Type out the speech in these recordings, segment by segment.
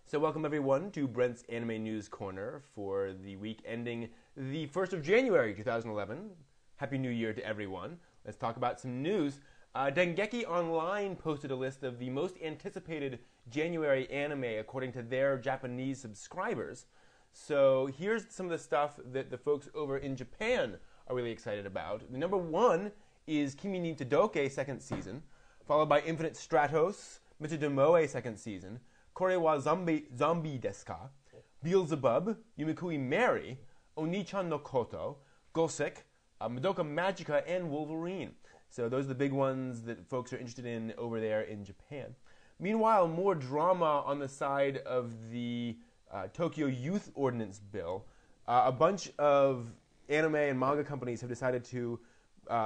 So welcome everyone to Brent's Anime News Corner for the week ending the 1st of January 2011. Happy New Year to everyone. Let's talk about some news. Dengeki Online posted a list of the most anticipated January anime according to their Japanese subscribers. So here's some of the stuff that the folks over in Japan are really excited about. The number one is Kimi ni Todoke second season, followed by Infinite Stratos, Mitsudomoe second season, Kore wa Zombie Desu Ka, Beelzebub, Yumikui Mary, Oni-chan no Koto, Gosek, Madoka Magica, and Wolverine. So those are the big ones that folks are interested in over there in Japan. Meanwhile, more drama on the side of the Tokyo Youth Ordinance Bill. A bunch of anime and manga companies have decided to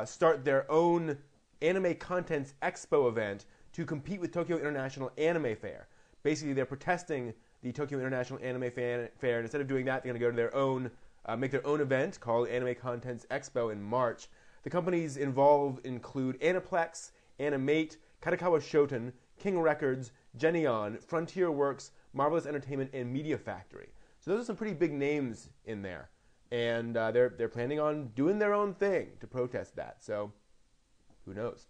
start their own Anime Contents Expo event to compete with Tokyo International Anime Fair. Basically, they're protesting the Tokyo International Anime Fair, and instead of doing that, they're going to go to their own, make their own event called Anime Contents Expo in March. The companies involved include Aniplex, Animate, Katakawa Shoten, King Records, Geneon, Frontier Works, Marvelous Entertainment, and Media Factory. So those are some pretty big names in there, and they're planning on doing their own thing to protest that. So who knows?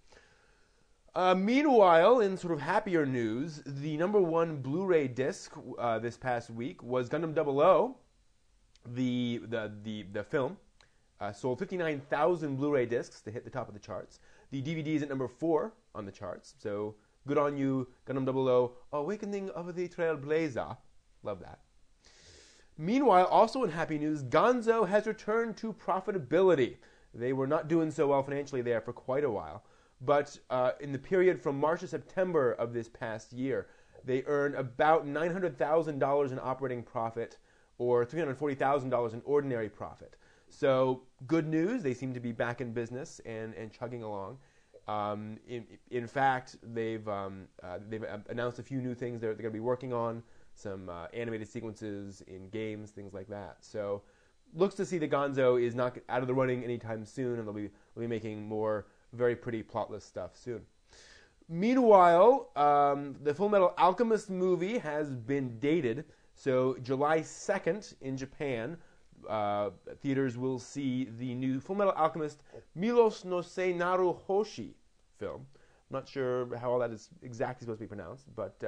Meanwhile, in sort of happier news, the number one Blu-ray disc this past week was Gundam 00. The film sold 59,000 Blu-ray discs to hit the top of the charts. The DVD is at number 4 on the charts, so good on you, Gundam 00, Awakening of the Trailblazer. Love that. Meanwhile, also in happy news, Gonzo has returned to profitability. They were not doing so well financially there for quite a while. But in the period from March to September of this past year, they earned about $900,000 in operating profit or $340,000 in ordinary profit. So good news, they seem to be back in business and chugging along. In fact, they've announced a few new things they're going to be working on, some animated sequences in games, things like that. So looks to see that Gonzo is not out of the running anytime soon, and they'll be making more very pretty plotless stuff soon. Meanwhile, the Full Metal Alchemist movie has been dated. So July 2nd in Japan, theaters will see the new Full Metal Alchemist Milos no Se Naru Hoshi film. I'm not sure how all that is exactly supposed to be pronounced, but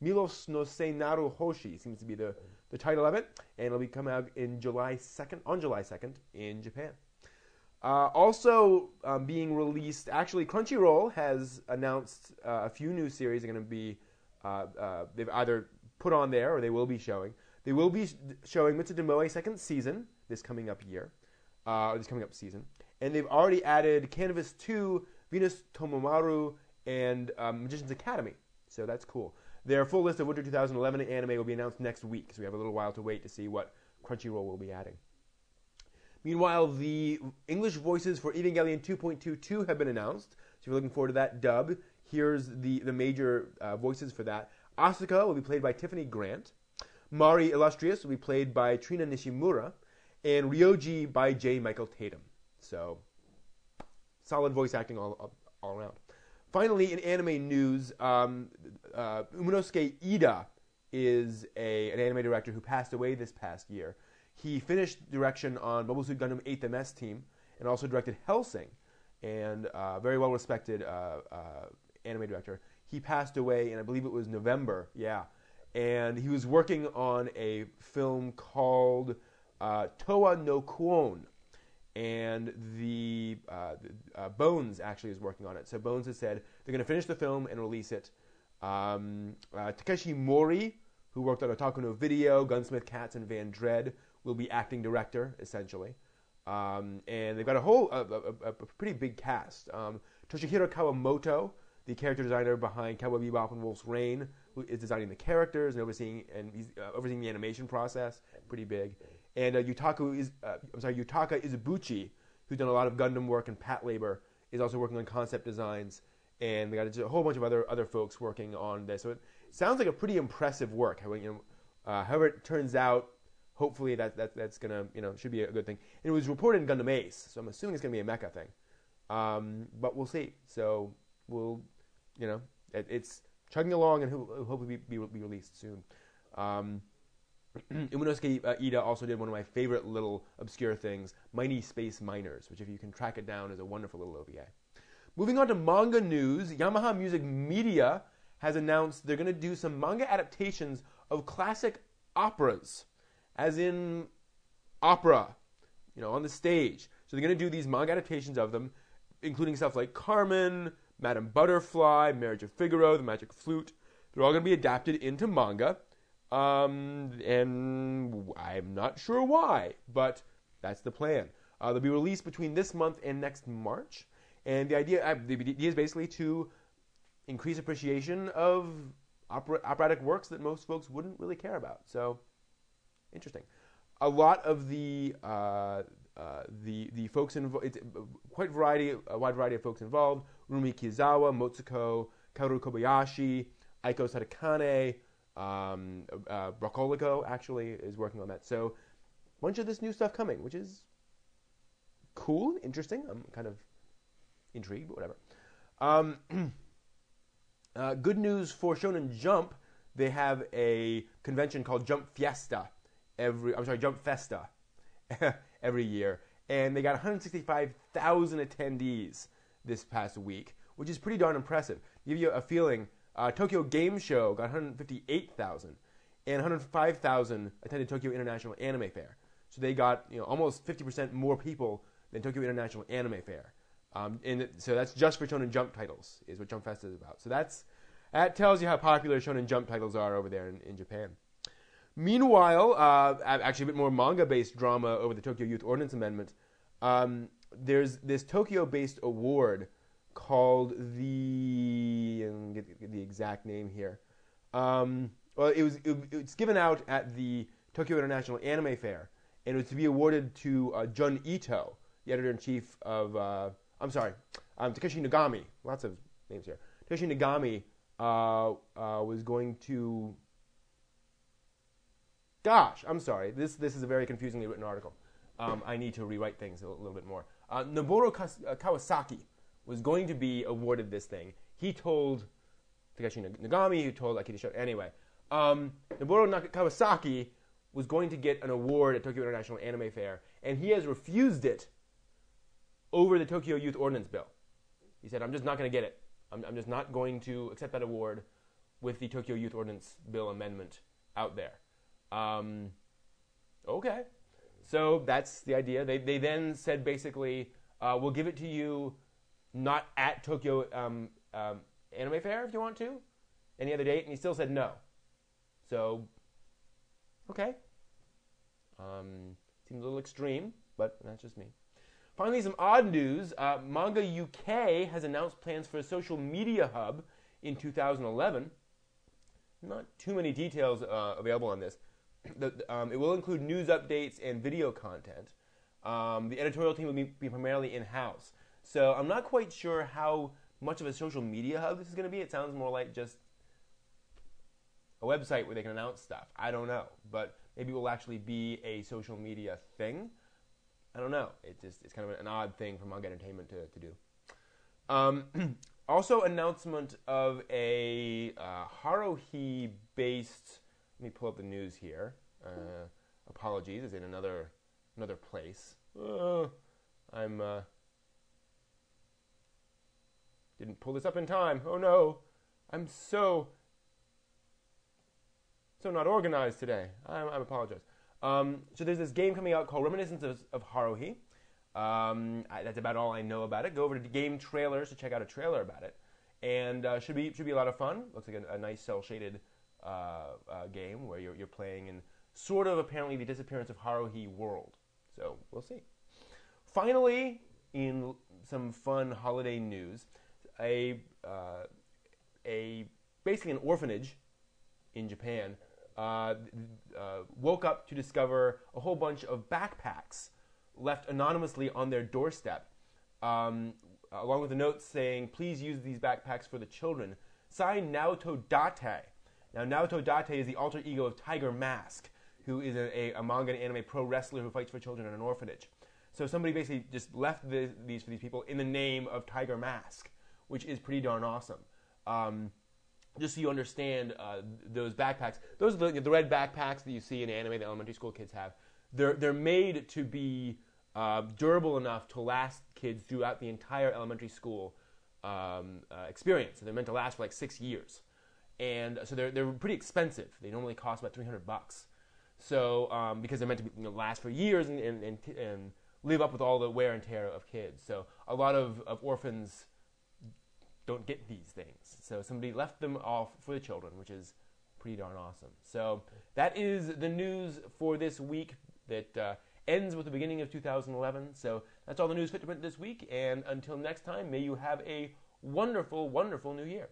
Milos no Se Naru Hoshi seems to be the title of it, and it'll be coming out in July 2nd in Japan. Also being released, actually Crunchyroll has announced a few new series are going to be, they've either put on there or they will be showing. They will be showing Mitsudomoe second season this coming up year, this coming up season. And they've already added Canvas 2, Venus Tomomaru, and Magician's Academy. So that's cool. Their full list of Winter 2011 anime will be announced next week, so we have a little while to wait to see what Crunchyroll will be adding. Meanwhile, the English voices for Evangelion 2.22 have been announced. So if you're looking forward to that dub, here's the major voices for that. Asuka will be played by Tiffany Grant. Mari Illustrious will be played by Trina Nishimura. And Ryoji by J. Michael Tatum. So, solid voice acting all around. Finally, in anime news, Uminosuke Ida is an anime director who passed away this past year. He finished direction on Mobile Suit Gundam 8th MS Team and also directed Hellsing, and very well-respected anime director. He passed away in, I believe it was November, yeah. And he was working on a film called Toa no Kuon, and the Bones actually is working on it. So Bones has said they're going to finish the film and release it. Takeshi Mori, who worked on Otaku no Video, Gunsmith Cats, and Van Dread, will be acting director, essentially. And they've got a pretty big cast. Toshihiro Kawamoto, the character designer behind Cowboy Bebop and Wolf's Rain, who is designing the characters and overseeing the animation process. Pretty big. And Yutaka Izubuchi, who's done a lot of Gundam work and Pat Labor, is also working on concept designs. And we got a whole bunch of other folks working on this. So it sounds like a pretty impressive work. However it turns out, hopefully that's gonna should be a good thing. And it was reported in Gundam Ace, so I'm assuming it's gonna be a mecha thing. But we'll see. So we'll it's chugging along and hopefully be released soon. Uminosuke Ida also did one of my favorite little obscure things, Mighty Space Miners, which if you can track it down is a wonderful little OVA. Moving on to manga news, Yamaha Music Media has announced they're going to do some manga adaptations of classic operas, as in opera, on the stage. So they're going to do these manga adaptations of them, including stuff like Carmen, Madame Butterfly, Marriage of Figaro, The Magic Flute. They're all going to be adapted into manga. And I'm not sure why, but that's the plan. They'll be released between this month and next March. And the idea is basically to increase appreciation of operatic works that most folks wouldn't really care about. So, interesting. A lot of the folks involved, it's a wide variety of folks involved. Rumi Kizawa, Motsuko, Kaoru Kobayashi, Aiko Satakane, Brocolico actually is working on that. So, a bunch of this new stuff coming, which is cool and interesting. I'm kind of intrigued, but whatever. Good news for Shonen Jump. They have a convention called Jump Festa every year. And they got 165,000 attendees this past week, which is pretty darn impressive. To give you a feeling, Tokyo Game Show got 158,000, and 105,000 attended Tokyo International Anime Fair. So they got almost 50% more people than Tokyo International Anime Fair. So that's just for Shonen Jump titles, is what Jump Fest is about. So that tells you how popular Shonen Jump titles are over there in Japan. Meanwhile, actually a bit more manga-based drama over the Tokyo Youth Ordinance Amendment. There's this Tokyo-based award called get the exact name here. It's given out at the Tokyo International Anime Fair, and it was to be awarded to Jun Ito, the editor-in-chief of... Takeshi Nagami. Lots of names here. Takeshi Nagami was going to... Gosh, I'm sorry. This is a very confusingly written article. I need to rewrite things a little bit more. Noboru Kawasaki was going to be awarded this thing. He told Takeshi Nagami, who told Akira Shoto. Anyway, Noboru Kawasaki was going to get an award at Tokyo International Anime Fair, and he has refused it over the Tokyo Youth Ordinance Bill. He said, I'm just not going to get it. I'm just not going to accept that award with the Tokyo Youth Ordinance Bill amendment out there. Okay. So that's the idea. They then said basically, we'll give it to you not at Tokyo Anime Fair if you want to, any other date, and he still said no. So, okay. Seems a little extreme, but that's just me. Finally, some odd news. Manga UK has announced plans for a social media hub in 2011. Not too many details available on this. It will include news updates and video content. The editorial team will be primarily in-house. So I'm not quite sure how much of a social media hub this is going to be. It sounds more like just a website where they can announce stuff. I don't know. But maybe it will actually be a social media thing. I don't know. It's kind of an odd thing for manga entertainment to do. Also, announcement of a Haruhi-based... Let me pull up the news here. Apologies, it's in another place. Didn't pull this up in time. Oh no, I'm so not organized today. I apologize. So there's this game coming out called Reminiscence of Haruhi. That's about all I know about it. Go over to Game Trailers to check out a trailer about it, and should be a lot of fun. Looks like a nice cel shaded game where you're playing in sort of apparently the disappearance of Haruhi world. So we'll see. Finally, in some fun holiday news, basically an orphanage in Japan woke up to discover a whole bunch of backpacks left anonymously on their doorstep, along with a note saying, "Please use these backpacks for the children." Signed Naoto Date. Now, Naoto Date is the alter ego of Tiger Mask, who is a manga and anime pro wrestler who fights for children in an orphanage. So somebody basically just left these for these people in the name of Tiger Mask, which is pretty darn awesome. just so you understand those backpacks. Those are the red backpacks that you see in anime that elementary school kids have. They're made to be durable enough to last kids throughout the entire elementary school experience. So they're meant to last for like 6 years, and so they're pretty expensive. They normally cost about $300. So because they're meant to last for years and live up with all the wear and tear of kids. So a lot of orphans don't get these things. So somebody left them off for the children, which is pretty darn awesome. So that is the news for this week that ends with the beginning of 2011. So that's all the news fit to print this week. And until next time, may you have a wonderful, wonderful new year.